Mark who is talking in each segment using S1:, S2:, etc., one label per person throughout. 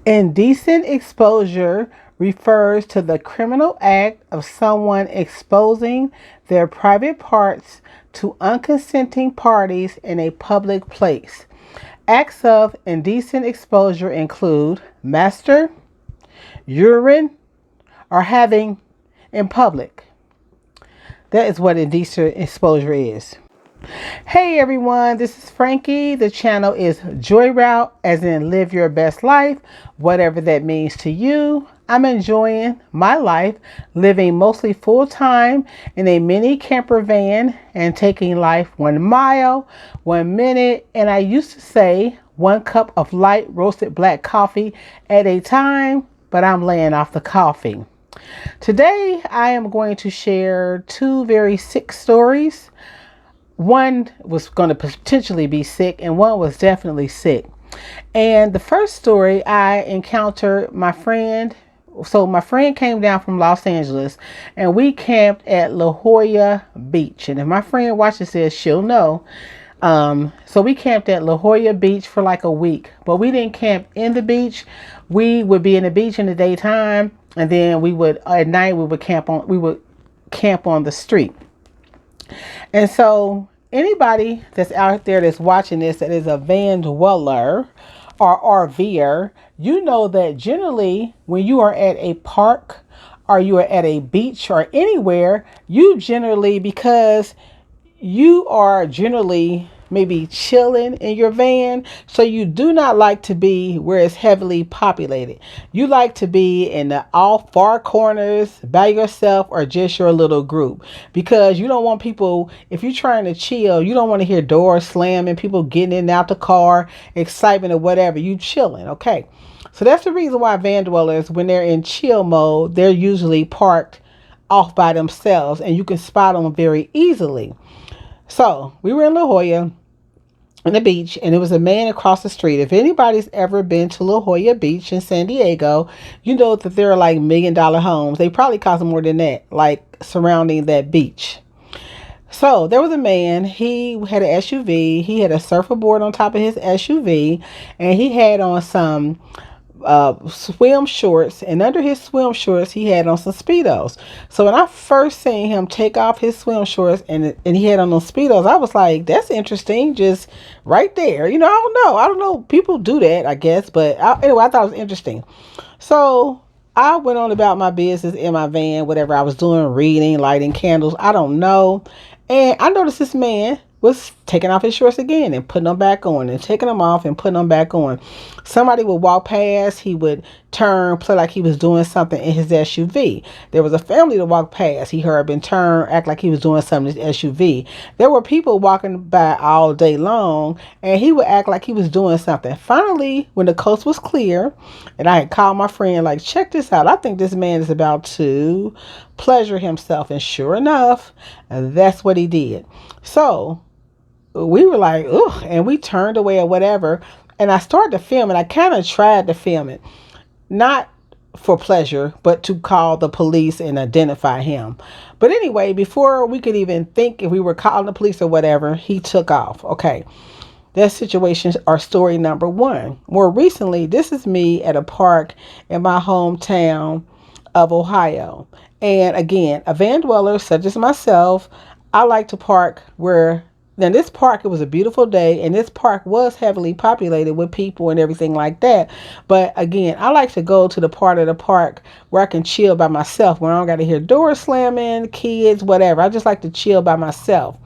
S1: Indecent exposure refers to the criminal act of someone exposing their private parts to unconsenting parties in a public place. Acts of indecent exposure include master, urine, or having in public. That is what indecent exposure is. Hey everyone, this is Frankie. The channel is Joy Route, as in live your best life, whatever that means to you. I'm enjoying my life, living mostly full time in a mini camper van and taking life 1 mile, 1 minute, and I used to say 1 cup of light roasted black coffee at a time, but I'm laying off the coffee. Today I am going to share two very sick stories. One was going to potentially be sick, and one was definitely sick. And the first story, I encountered my friend. So my friend came down from Los Angeles, and we camped at La Jolla Beach. And if my friend watches this, she'll know. So we camped at La Jolla Beach for like a week, but we didn't camp in the beach. We would be in the beach in the daytime, and then we would at night we would camp on the street. And so anybody that's out there that's watching this that is a van dweller or RVer, you know that generally when you are at a park or you are at a beach or anywhere, you generally, because you are generally maybe chilling in your van, so you do not like to be where it's heavily populated. You like to be in the all far corners by yourself or just your little group, because you don't want people, if you're trying to chill, you don't want to hear doors slamming, people getting in and out the car, excitement or whatever. You chilling, okay? So that's the reason why van dwellers, when they're in chill mode, they're usually parked off by themselves and you can spot them very easily. So we were in La Jolla on the beach, and it was a man across the street. If anybody's ever been to La Jolla Beach in San Diego, you know that there are like $1 million homes. They probably cost more than that, like surrounding that beach. So there was a man, he had an SUV, he had a surfboard on top of his SUV, and he had on some swim shorts, and under his swim shorts he had on some speedos. So when I first seen him take off his swim shorts and he had on those speedos, I was like, that's interesting, just right there. I don't know, people do that, I guess, but anyway, I thought it was interesting. So I went on about my business in my van, whatever I was doing, reading, lighting candles, I don't know. And I noticed this man was taking off his shorts again and putting them back on, and taking them off and putting them back on. Somebody would walk past, he would turn, play like he was doing something in his SUV. There was a family to walk past, he heard him turn, act like he was doing something in his SUV. There were people walking by all day long, and he would act like he was doing something. Finally, when the coast was clear, and I had called my friend, like, check this out, I think this man is about to pleasure himself. And sure enough, that's what he did. So we were like, ugh, and we turned away or whatever. And I started to film it. I kind of tried to film it, not for pleasure, but to call the police and identify him. But anyway, before we could even think if we were calling the police or whatever, he took off. Okay. That situation or story number one. More recently, this is me at a park in my hometown of Ohio. And again, a van dweller such as myself, I like to park where, now this park, it was a beautiful day, and this park was heavily populated with people and everything like that. But again, I like to go to the part of the park where I can chill by myself, where I don't got to hear doors slamming, kids, whatever. I just like to chill by myself.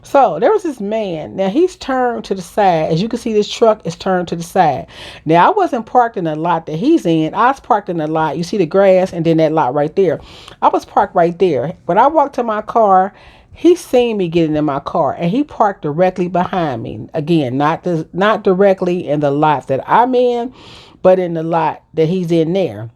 S1: So there was this man. Now he's turned to the side. As you can see, this truck is turned to the side. Now I wasn't parked in the lot that he's in. I was parked in the lot. You see the grass and then that lot right there. I was parked right there. When I walked to my car, he seen me getting in my car, and he parked directly behind me. Again, not directly in the lot that I'm in, but in the lot that he's in there.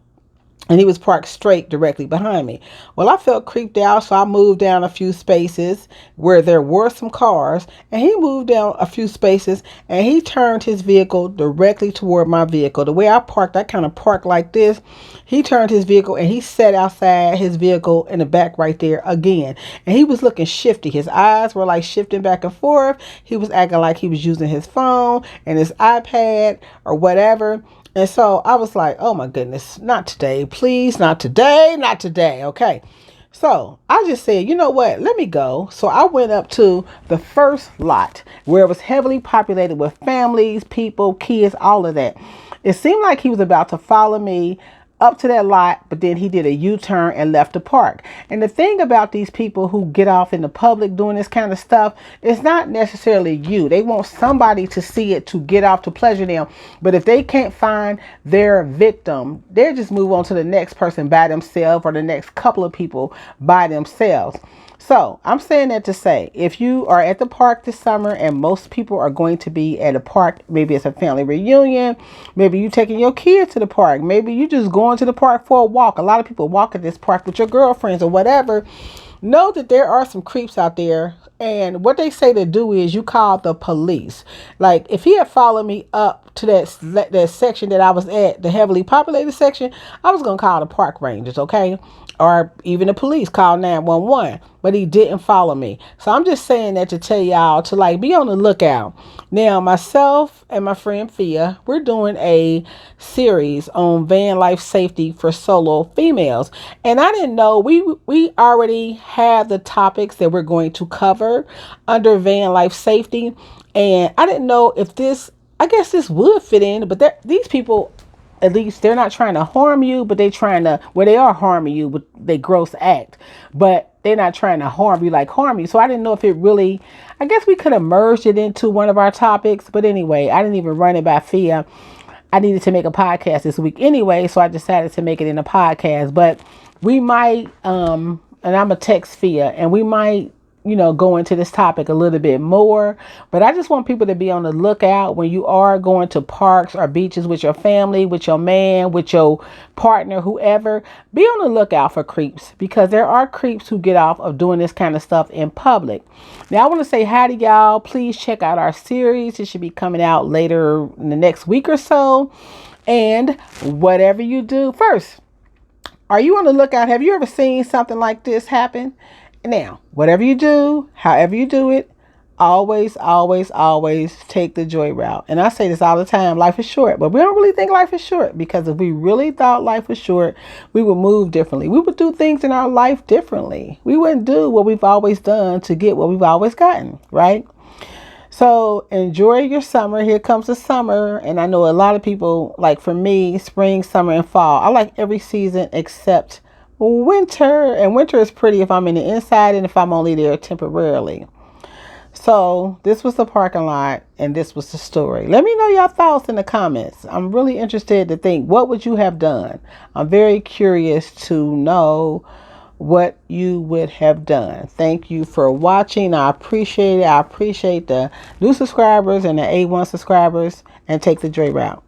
S1: And he was parked straight directly behind me. Well, I felt creeped out, so I moved down a few spaces where there were some cars, and he moved down a few spaces, and he turned his vehicle directly toward my vehicle. The way I parked, I kind of parked like this. He turned his vehicle, and he sat outside his vehicle in the back right there again. And he was looking shifty. His eyes were like shifting back and forth. He was acting like he was using his phone and his iPad or whatever. And so I was like, oh my goodness, not today, please, not today, not today. Okay. So I just said, you know what, let me go. So I went up to the first lot where it was heavily populated with families, people, kids, all of that. It seemed like he was about to follow me up to that lot, but then he did a U-turn and left the park. And the thing about these people who get off in the public doing this kind of stuff, it's not necessarily you. They want somebody to see it to get off to pleasure them. But if they can't find their victim, they just move on to the next person by themselves or the next couple of people by themselves. So I'm saying that to say, if you are at the park this summer, and most people are going to be at a park, maybe it's a family reunion, maybe you taking your kids to the park, maybe you just going to the park for a walk. A lot of people walk at this park with your girlfriends or whatever. Know that there are some creeps out there, and what they say to do is you call the police. Like if he had followed me up to that section that I was at, the heavily populated section, I was gonna call the park rangers, okay, or even the police, call 911. But he didn't follow me. So I'm just saying that to tell y'all to like be on the lookout. Now, myself and my friend Fia, we're doing a series on van life safety for solo females. And I didn't know we already have the topics that we're going to cover under van life safety. And I didn't know if I guess this would fit in, but these people, at least they're not trying to harm you, but they are harming you with their gross act, but they're not trying to harm you. So I didn't know if it really, I guess we could have merged it into one of our topics. But anyway, I didn't even run it by Fia. I needed to make a podcast this week anyway, so I decided to make it in a podcast. But we might, and I'm going to text Fia, and we might, go into this topic a little bit more. But I just want people to be on the lookout when you are going to parks or beaches with your family, with your man, with your partner, whoever. Be on the lookout for creeps, because there are creeps who get off of doing this kind of stuff in public. Now, I want to say hi to y'all. Please check out our series. It should be coming out later in the next week or so. And whatever you do, first, are you on the lookout? Have you ever seen something like this happen? Now, whatever you do, however you do it, always, always, always take the joy route. And I say this all the time, life is short, but we don't really think life is short, because if we really thought life was short, we would move differently. We would do things in our life differently. We wouldn't do what we've always done to get what we've always gotten, right? So enjoy your summer. Here comes the summer. And I know a lot of people, like for me, spring, summer, and fall. I like every season except winter. And winter is pretty if I'm in the inside and if I'm only there temporarily. So this was the parking lot, and this was the story. Let me know your thoughts in the comments. I'm really interested to think, what would you have done? I'm very curious to know what you would have done. Thank you for watching. I appreciate it. I appreciate the new subscribers and the A1 subscribers, and take the Dre route.